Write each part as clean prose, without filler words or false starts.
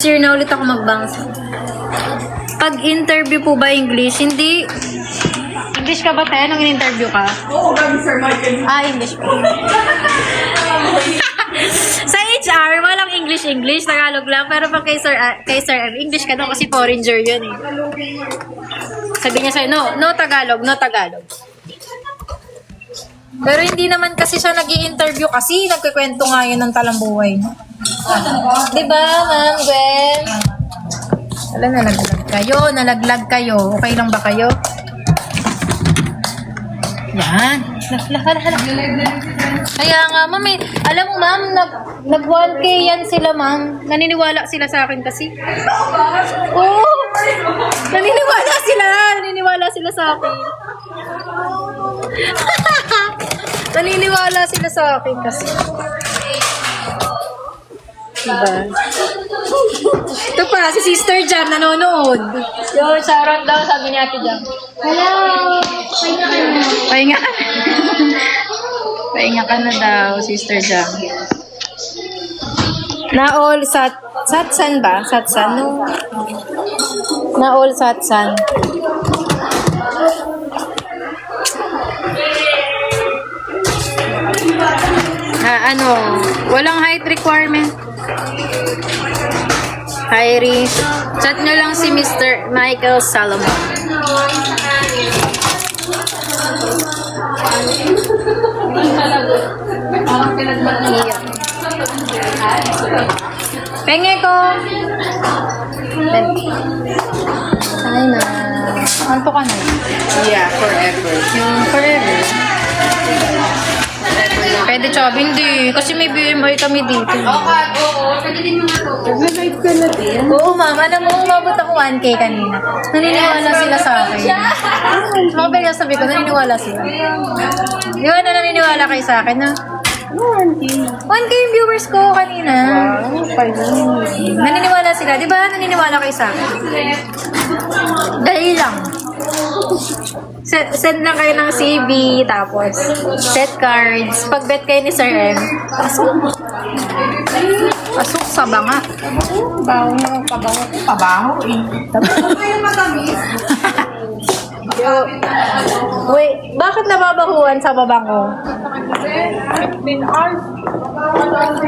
year na ulit ako mag-bangs. Pag interview po ba English? Hindi. English ka ba tayo nung in-interview ka? Oo, gabi Sir Michael. English pa. Sa HR, walang English, Tagalog lang. Pero pag kay Sir M, English ka daw kasi foreigner yun eh. Sabi niya sa'yo, no Tagalog. Pero hindi naman kasi siya nag-i-interview kasi nagkikwento nga yun ng talambuhay. Diba, Ma'am Gwen? Wala, nalaglag kayo. Okay lang ba kayo? Yan. Hala. Kaya nga, Ma'am, alam mo, Ma'am, nag-1K yan sila, Ma'am. Naniniwala sila sa akin kasi. Oo! Naniniwala sila sa akin. Naniniwala sila sa akin kasi. Diba? Ito pa, si Sister Jam nanonood. Yo, shoutout daw, sabi ni Ate Jam. Hello! Pahinga ka na. Pahinga ka na daw, Sister Jam. Na-all satsan ba? Satsan? No. Na-all satsan. Walang height requirement. Hi, Riz. Chat nyo lang si Mr. Michael Salomon. Penge ko. Ay na. Anto ka na? Yeah, forever. Forever. Pwede job, hindi. Kasi may BMI kami dito. Oo. Pwede din mga to. Nag-live ka na din. Oo, ma'am. Alam mo, umabot ako 1K kanina. Naniniwala sila sa akin. Mga pwede sabi ko, naniniwala sila. Di ba na naniniwala kayo sa akin, ha? 1K yung viewers ko kanina. Naniniwala sila. Di ba naniniwala kayo sa akin? Dahil lang. Send lang kayo ng CV, tapos set cards. Pag bet kayo ni Sir M, pasok sa banga. Pabaho eh. Wait, bakit nababahuan sa babango?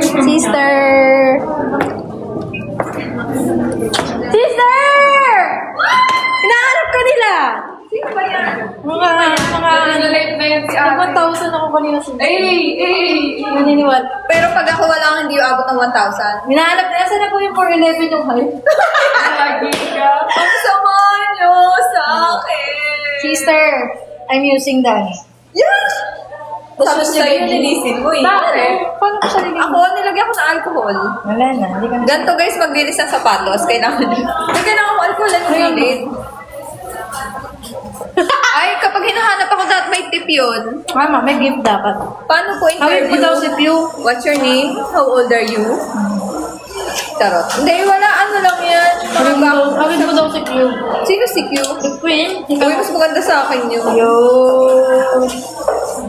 Sister! Hinahanap ka nila! Sino ba yan? Mga Nag-live na yan si Ate. 1,000 ako kanina sa Naniniwala. Pero pag ako wala, hindi yung abot ng 1,000. Hinahanap na, saan na po yung 411 yung height? Lagi ka. Ang sama nyo sa akin. Sister, I'm using that. Yes! Sabi ko sa'yo, linisin mo eh. Bakit? Paano ko siya nililinis? Ako, nilagyan ko ng alcohol. Wala na, hindi ka na. Ganto guys, maglinis ng sapatos. Kailangan ko alcohol at gilid. Ay, kapag hinahanap ako dapat may tip yun. Mama, may gift dapat. Paano po Hawin po interview? daw si Pew. What's your name? How old are you? Charot. Hindi, wala. Ano lang yan. Hawin po daw si Pew. Sino si Q? The Queen. Uy, mas maganda sa akin yun.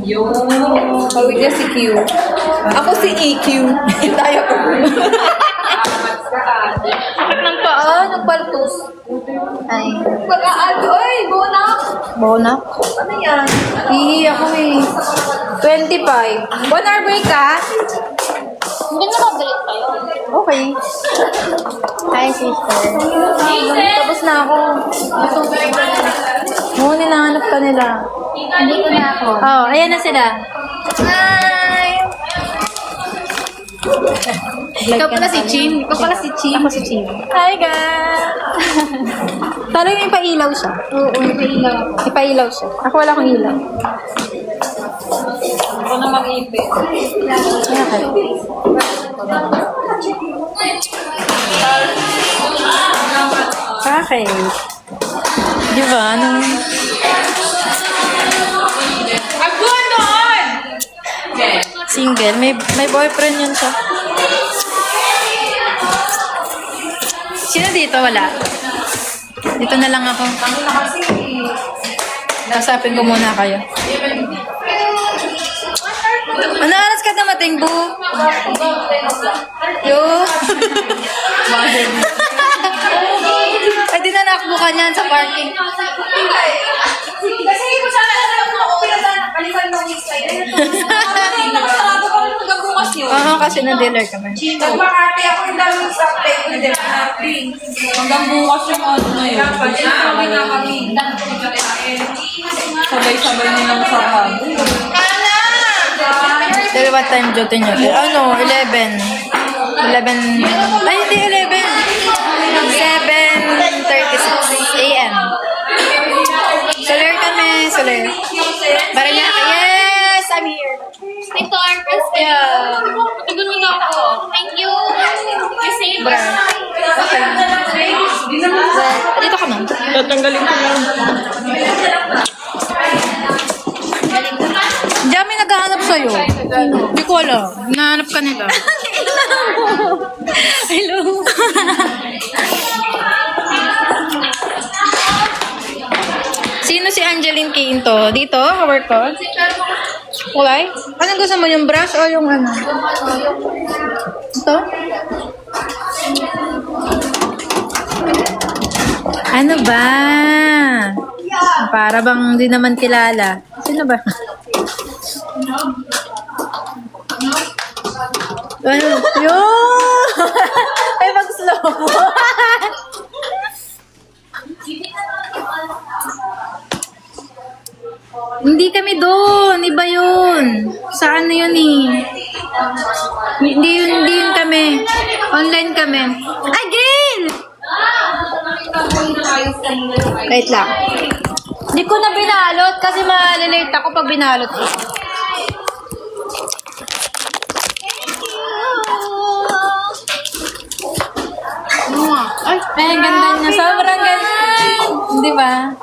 Yo. Hawin niya si Q. Ako si EQ. Tayo ko. Sakit ng paa, nagpaltos. Ay. Pag-aado. Ay, bonak. Bonak. Ano yan? Hihi ako eh. 25. 1 hour break ka? Hindi na mag-break tayo. Okay. Hi, sister. Tapos na ako. Oo, ninahanap ka nila. Hindi ko na ako. Oh, ayan na sila. Hi! Ikaw pala si Chin. Ako si Chim. Hi, guys! Talagang ipailaw siya. Oo, nailaw ako. Ipailaw siya. Ako wala akong ilaw. Ako na mag-ipit. Okay. Di ba? Anong... Single. May boyfriend yun siya. Sino dito? Wala. Dito na lang ako. Kasapin ko muna kayo. Ano oras ka dumating, Bu? Yo. bukan yan sa parking. Kasi kung saan alam mo, okay na sana, balikan mo yung slide. Sarado ko lang nagbukas yun. Oo, kasi na-dealer kami. Nagmakati ako yung daming subplate ko din. Hanggang bukas yung ano na yun. Sabay na kami. Sabay-sabay nilang sarado. Dahil what time duty nyo? Ano? 11. 11. Ay, hindi 11. 7:36 a.m. Soler kami. Soler. Barangay. Yes! I'm here. Ito, Arcas. Yeah. Tagal mo na ako. Thank you. Kasi Bra. Okay. Dito ka man. Tatanggalin ko lang. Diyan may naghahanap sa'yo. Hindi ko alam. Nahanap ka nila. Hello. Sino si Angeline Quinto? Dito? Kawork ko? Kulay? Anong gusto mo? Yung brush o yung ano? Ito? Ano ba? Para bang hindi naman kilala. Sino ba? Ano? Yun! Ay, mag-slow mo. Hindi kami doon. Iba yun. Saan na yun eh? Hindi yun kami. Online kami. Again! Wait lang. Hindi ko na binalot kasi malilate ako pag binalot ko. Ay, ang ganda niya. Sobrang ganda. Di ba?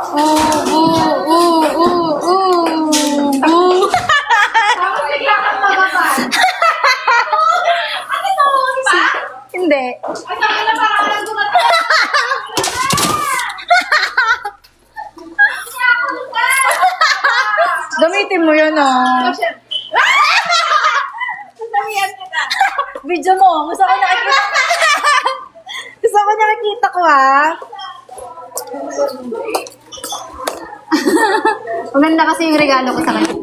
Hindi. Gamitin mo yun, oh. Video mo. Gusto ko nakikita. Gusto ko nakikita ko, ha? Maganda kasi yung regalo ko sa kanya.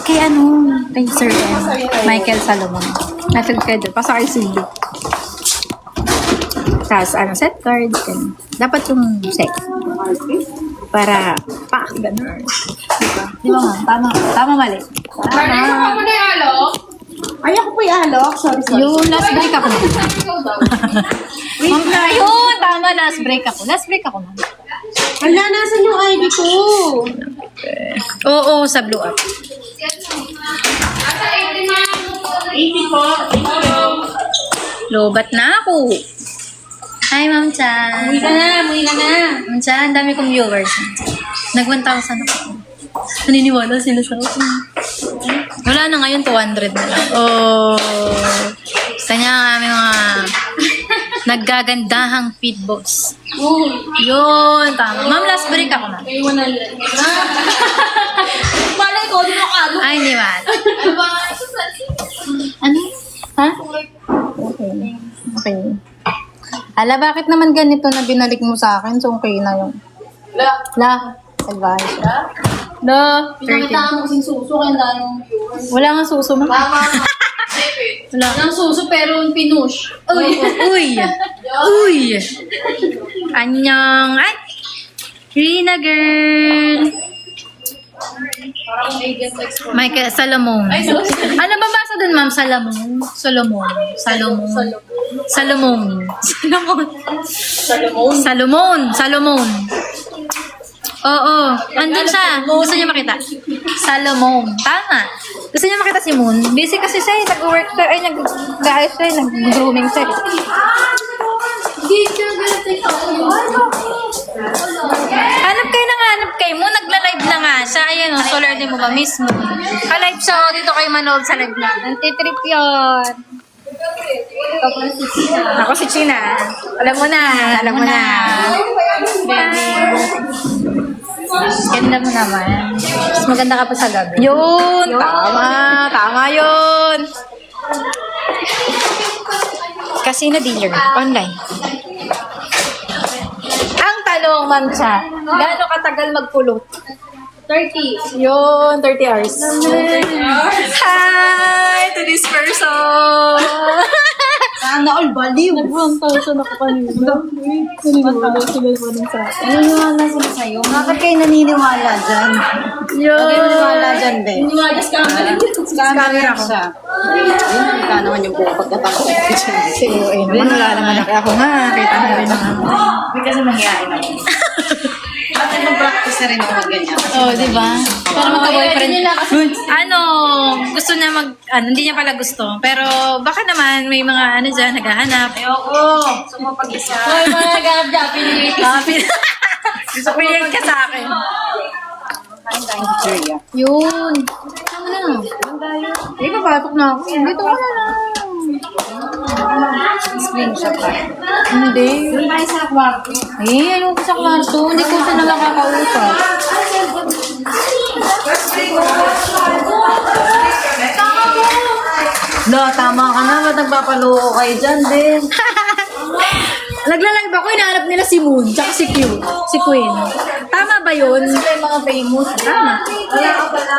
Kay ano? Kay Sir Michael Salomon. Michael Pedro. Pasa kay Cindy. Tapos, set card. Dapat yung set. Para, ganun. Di ba, ma'am? Tama mali. Ano mo na yung alok? Ay, ako po yung alok. Sorry. Yung last break ako. Ma'am, yun! Tama, last break ako. Last break ako, ma'am. Wala, nasan yung ID ko? Oo, sa blue up. 80 po. Lobat na ako. Hi, Ma'am Chan. Muwi ka na. Ma'am Chan, dami kong viewers. Nag 1,000 ako. Naniniwala sila sa akin. Wala na ngayon, 200 na lang. Oh. Gusto niya ang aming mga naggagandahang feed boss. Yun, tama. Ma'am, last break ako na. May 100. Malay ko, di mo kalo. Ay, hindi man. Ano? Ha? Okay. Okay. Ala, bakit naman ganito na binalik mo sa akin? So, okay na yung... La. Advice. La. Pinakita mo kasing suso, kaya dahil yung viewers. Wala nga suso mo. Tama. Wala. Walang suso, pero pinush. Uy! Uy! Uy! Anyong! Ay! Rina girl! Parang agent export. Michael Salomon. Ay, sorry. Ano ba basa dun, ma'am? Salomon? Salomon. Salomon. Oo. Andun siya. Gusto niya makita. Salomon. Tama. Gusto niya makita si Moon. Busy kasi siya. Nag-work siya. Ay, nag-gaayos siya. Nag-grooming siya. Hindi ka ganito sa Hanap kayo mo. Nagla-live na nga siya. Ayan o. Solar din mo ba mismo? Ka-live siya o. Dito kayo manood sa live na. Nantitrip yun. Ako si China. Alam mo na. Ganda mo naman. Mas maganda ka pa sa gabi. Yun. Tama yun. Casino dealer. Online. tanong, Ma'am Cha. Gaano katagal magpulot? 30. Yun, 30 hours. Hi to this person. Sana all baliw. Nag-1,000 ako kanina. Naniniwala sila pa rin sa akin. Naniniwala sila sa'yo. Bakit kayo naniniwala dyan? Yun. Bakit naniniwala dyan, be? Naniniwala scammer. Scammer ako. Yun, kita naman yung buong pagkatapos ko dyan. Siguro, eh, naman wala naman ako nga. Kita na rin naman. Hindi kasi mangyayain ako. At mag-practice na rin ako ganyan. Oh, di ba? Pero magka-boyfriend. Ano, gusto niya hindi niya pala gusto. Pero baka naman may mga dyan, naghahanap. Ayoko. Gusto mo pag-isa. Hoy, mga naghanap dyan, pinili. Gusto ko yan ka sa akin. Kain tayong pizzeria. Yun. Saan na? Eh, papasok na ako. Dito ka na lang. Screenshot pa. Hindi. Doon tayo sa kwarto. Eh, ayoko sa kwarto. Hindi ko siya na nakakausap. No, tama ka na. Ba't nagpapaloko kayo dyan, din? Nagla-live ako, hinahanap nila si Moon, tsaka si Q, si Queen. Tama ba yun? Sila yung mga famous. Tama. Wala ka pala.